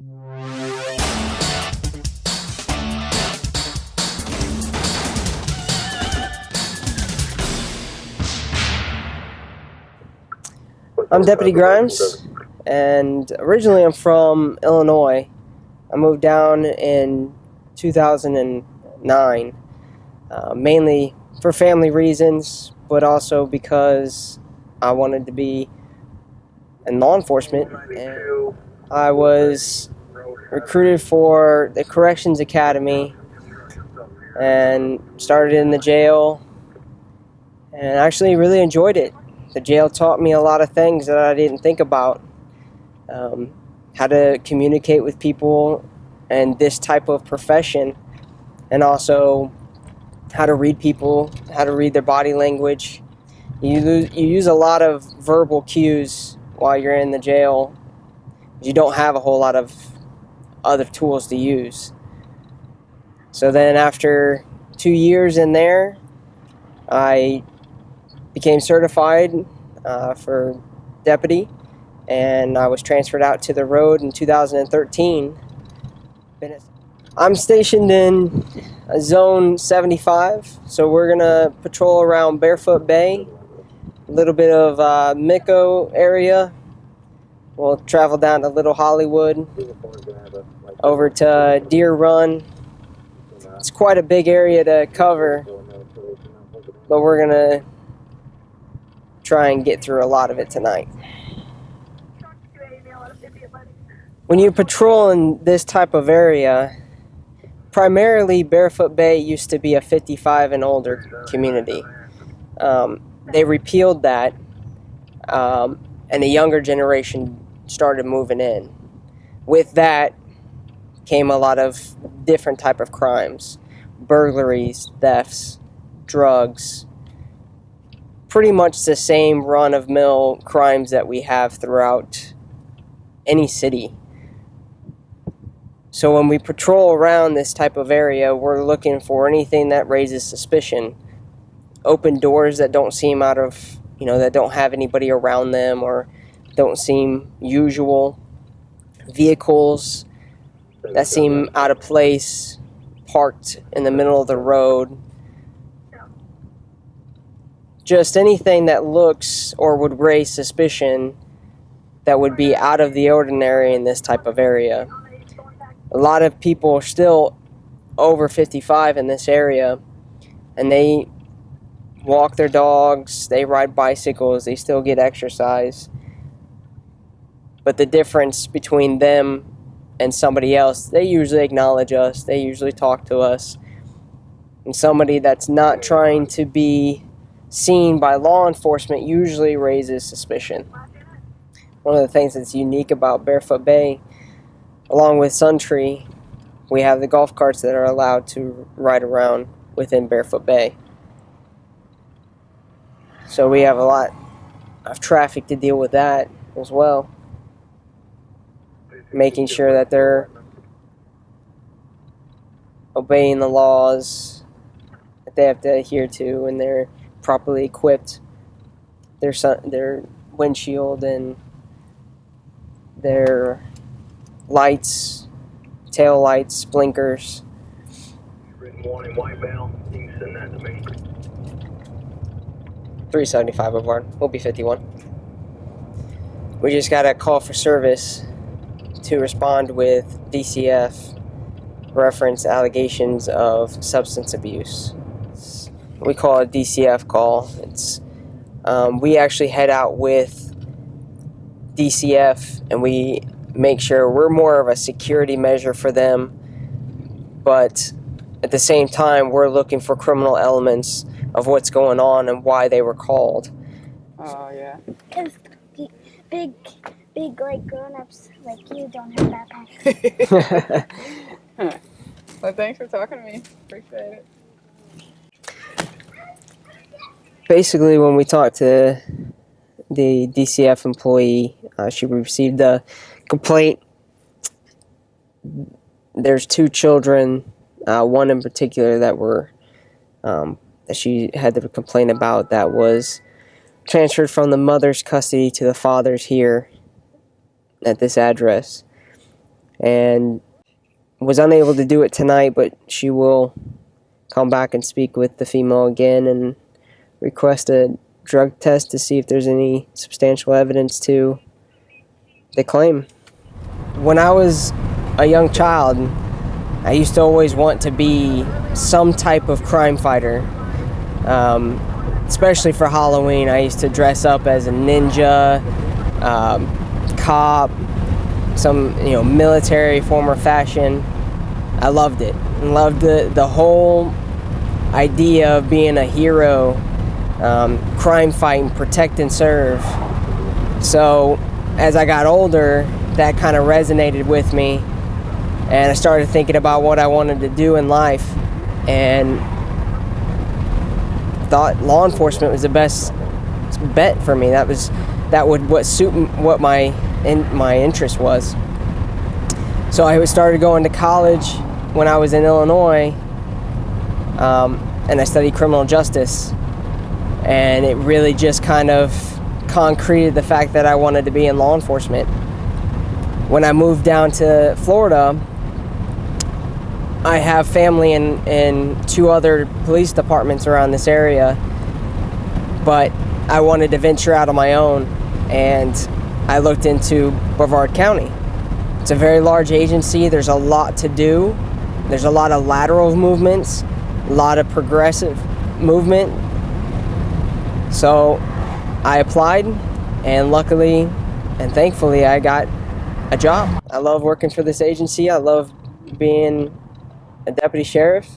I'm Deputy Grimes, and originally I'm from Illinois. I moved down in 2009, mainly for family reasons, but also because I wanted to be in law enforcement. And I was recruited for the Corrections Academy and started in the jail, and actually really enjoyed it. The jail taught me a lot of things that I didn't think about. How to communicate with people and this type of profession, and also how to read people, how to read their body language. You use a lot of verbal cues while you're in the jail. You don't have a whole lot of other tools to use. So then after 2 years in there, I became certified for deputy, and I was transferred out to the road in 2013. I'm stationed in Zone 75, so we're going to patrol around Barefoot Bay, a little bit of Micco area. We'll travel down to Little Hollywood, over to Deer Run. It's quite a big area to cover, but we're going to try and get through a lot of it tonight. When you patrol in this type of area, primarily Barefoot Bay used to be a 55 and older community. They repealed that, and the younger generation started moving in. With that came a lot of different type of crimes: burglaries, thefts, drugs, pretty much the same run-of-mill crimes that we have throughout any city. So when we patrol around this type of area, we're looking for anything that raises suspicion. Open doors that don't seem out of, that don't have anybody around them or don't seem usual. Vehicles that seem out of place, parked in the middle of the road. Just anything that looks or would raise suspicion that would be out of the ordinary in this type of area. A lot of people are still over 55 in this area, and they walk their dogs, they ride bicycles, they still get exercise. But the difference between them and somebody else, they usually acknowledge us, they usually talk to us. And somebody that's not trying to be seen by law enforcement usually raises suspicion. One of the things that's unique about Barefoot Bay, along with Suntree, we have the golf carts that are allowed to ride around within Barefoot Bay. So we have a lot of traffic to deal with that as well. Making sure that they're obeying the laws that they have to adhere to, and they're properly equipped, their windshield and their lights, tail lights, blinkers. Written warning, white bell. You can send that to me. 375 Brevard. We'll be 51. We just got a call for service to respond with DCF, reference allegations of substance abuse. We call it a DCF call. It's we actually head out with DCF, and we make sure we're more of a security measure for them, but at the same time we're looking for criminal elements of what's going on and why they were called. Oh, yeah. Because big like grown-ups like you don't have backpacks. Well, thanks for talking to me. Appreciate it. Basically, when we talked to the DCF employee, she received a complaint. There's 2 children, one in particular that were that she had to complain about, that was transferred from the mother's custody to the father's here at this address. and was unable to do it tonight, but she will come back and speak with the female again and request a drug test to see if there's any substantial evidence to the claim. When I was a young child, I used to always want to be some type of crime fighter. Especially for Halloween, I used to dress up as a ninja, cop, some military form or fashion. I loved it. I loved the whole idea of being a hero, crime fighting, protect and serve. So as I got older, that kind of resonated with me, and I started thinking about what I wanted to do in life, and thought law enforcement was the best bet for me. That would suit what my interest was. So I started going to college when I was in Illinois, and I studied criminal justice, and it really just kind of concreted the fact that I wanted to be in law enforcement. When I moved down to Florida, I have family in 2 other police departments around this area, but I wanted to venture out on my own, and I looked into Brevard County. It's a very large agency. There's a lot to do. There's a lot of lateral movements, a lot of progressive movement. So I applied, and luckily and thankfully I got a job. I love working for this agency. I love being a deputy sheriff.